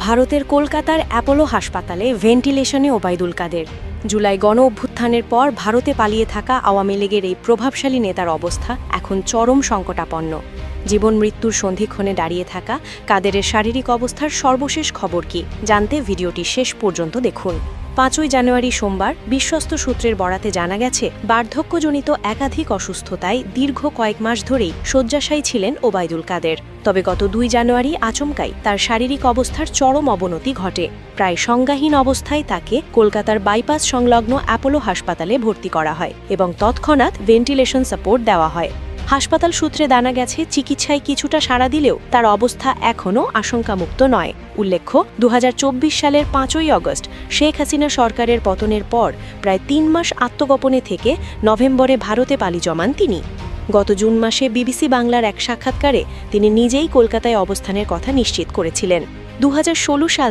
ভারতের কলকাতার অ্যাপোলো হাসপাতালে ভেন্টিলেশনে ওবায়দুল কাদের। জুলাই গণ অভ্যুত্থানের পর ভারতে পালিয়ে থাকা আওয়ামী লীগের এই প্রভাবশালী নেতার অবস্থা এখন চরম সংকটাপন্ন। জীবন মৃত্যুর সন্ধিক্ষণে দাঁড়িয়ে থাকা কাদেরের শারীরিক অবস্থার সর্বশেষ খবর কি জানতে ভিডিওটি শেষ পর্যন্ত দেখুন। 5ই জানুয়ারি সোমবার বিশ্বস্ত সূত্রের বরাতে জানা গেছে, বার্ধক্যজনিত একাধিক অসুস্থতায় দীর্ঘ কয়েক মাস ধরেই শয্যাশায়ী ছিলেন ওবায়দুল কাদের। তবে গত 2 জানুয়ারি আচমকাই তার শারীরিক অবস্থার চরম অবনতি ঘটে। প্রায় সংজ্ঞাহীন অবস্থায় তাকে কলকাতার বাইপাস সংলগ্ন অ্যাপোলো হাসপাতালে ভর্তি করা হয় এবং তৎক্ষণাৎ ভেন্টিলেশন সাপোর্ট দেওয়া হয়। হাসপাতাল সূত্রে জানা গেছে, চিকিৎসায় কিছুটা সাড়া দিলেও তার অবস্থা এখনও আশঙ্কামুক্ত নয়। উল্লেখ্য, 2024 সালের 5ই আগস্ট শেখ হাসিনা সরকারের পতনের পর প্রায় 3 মাস আত্মগোপনে থেকে নভেম্বরে ভারতে পাড়ি জমান তিনি। গত জুন মাসে বিবিসি বাংলার এক সাক্ষাৎকারে তিনি নিজেই কলকাতায় অবস্থানের কথা নিশ্চিত করেছিলেন। 2016 সাল